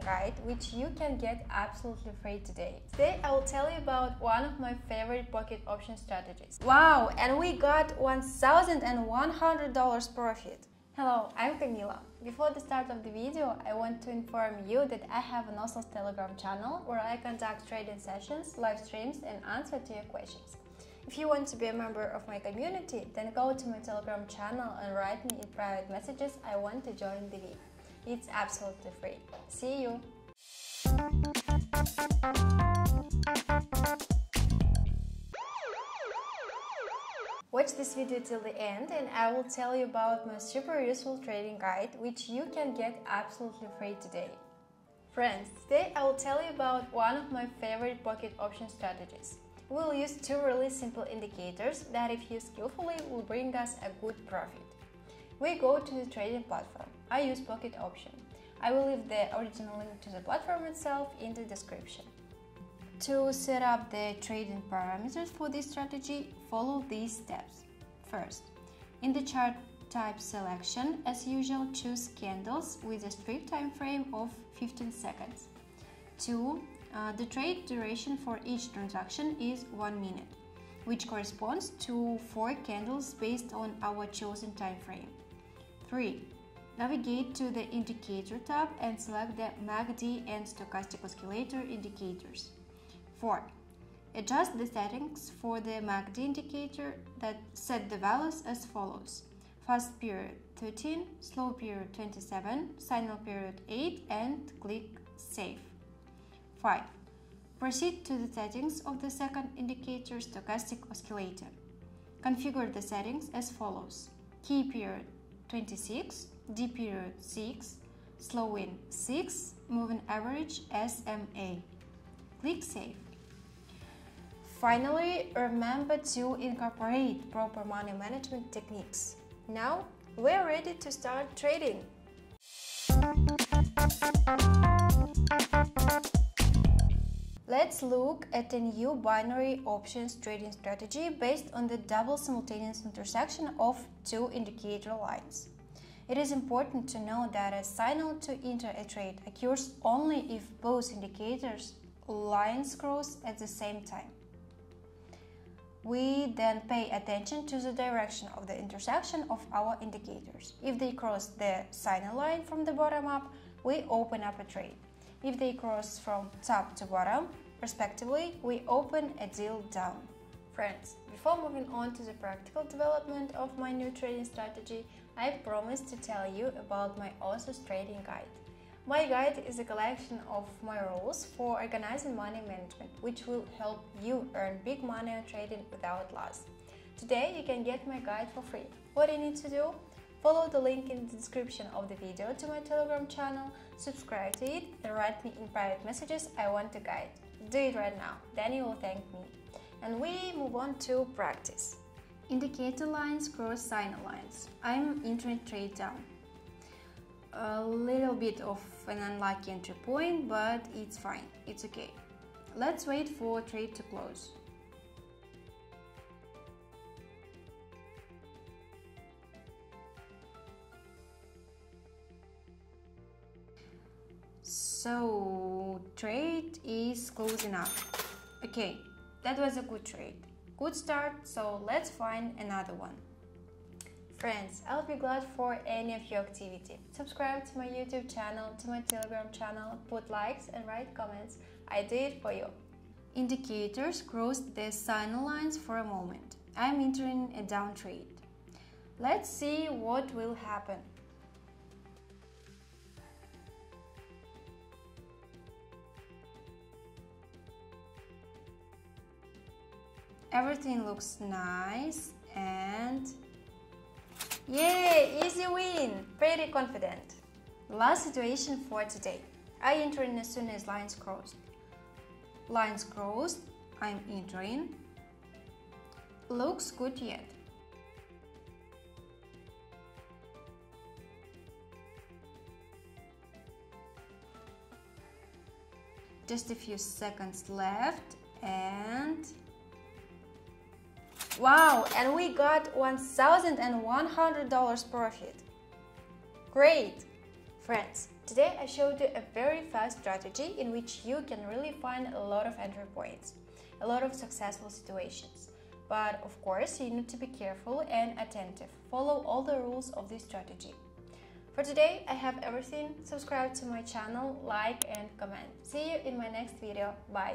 guide which you can get absolutely free today. Today I will tell you about one of my favorite pocket option strategies. Wow, and we got $1,100 profit. Hello, I'm Camila. Before the start of the video, I want to inform you that I have an awesome Telegram channel where I conduct trading sessions, live streams and answer to your questions. If you want to be a member of my community, then go to my Telegram channel and write me in private messages I want to join the VIP. It's absolutely free. See you! Watch this video till the end and I will tell you about my super useful trading guide which you can get absolutely free today. Friends, today I will tell you about one of my favorite pocket option strategies. We will use two really simple indicators that if used skillfully will bring us a good profit. We go to the trading platform. I use Pocket Option. I will leave the original link to the platform itself in the description. To set up the trading parameters for this strategy, follow these steps. First, in the chart type selection, as usual, choose candles with a strip time frame of 15 seconds. 2. The trade duration for each transaction is 1 minute, which corresponds to 4 candles based on our chosen time frame. 3. Navigate to the Indicator tab and select the MACD and Stochastic Oscillator indicators. 4. Adjust the settings for the MACD indicator that set the values as follows: fast period 13, slow period 27, signal period 8, and click Save. 5. Proceed to the settings of the second indicator, Stochastic Oscillator. Configure the settings as follows: key period 26, D period 6, slow in 6, moving average SMA. Click Save. Finally, remember to incorporate proper money management techniques. Now, we're ready to start trading. Let's look at a new binary options trading strategy based on the double simultaneous intersection of two indicator lines. It is important to know that a signal to enter a trade occurs only if both indicators lines cross at the same time. We then pay attention to the direction of the intersection of our indicators. If they cross the signal line from the bottom up, we open up a trade. If they cross from top to bottom, respectively, we open a deal down. Friends, before moving on to the practical development of my new trading strategy, I promised to tell you about my awesome trading guide. My guide is a collection of my rules for organizing money management, which will help you earn big money on trading without loss. Today, you can get my guide for free. What you need to do? Follow the link in the description of the video to my Telegram channel, subscribe to it, and write me in private messages I want the guide. Do it right now, then you will thank me. And we move on to practice. Indicator lines cross signal lines. I'm entering trade down. A little bit of an unlucky entry point, but it's fine, it's okay. Let's wait for trade to close. So, trade is closing up. Okay, that was a good trade. Good start, so let's find another one. Friends, I'll be glad for any of your activity. Subscribe to my YouTube channel, to my Telegram channel, put likes and write comments. I do it for you. Indicators crossed the signal lines for a moment. I'm entering a down trade. Let's see what will happen. Everything looks nice and yay, easy win, pretty confident. Last situation for today. I enter in as soon as lines crossed. Lines crossed, I'm entering. Looks good yet. Just a few seconds left and wow, and we got $1,100 profit. Great! Friends, Today I showed you a very fast strategy in which you can really find a lot of entry points, a lot of successful situations. But of course, you need to be careful and attentive. Follow all the rules of this strategy. For today, I have everything. Subscribe to my channel, like and comment. See you in my next video. Bye!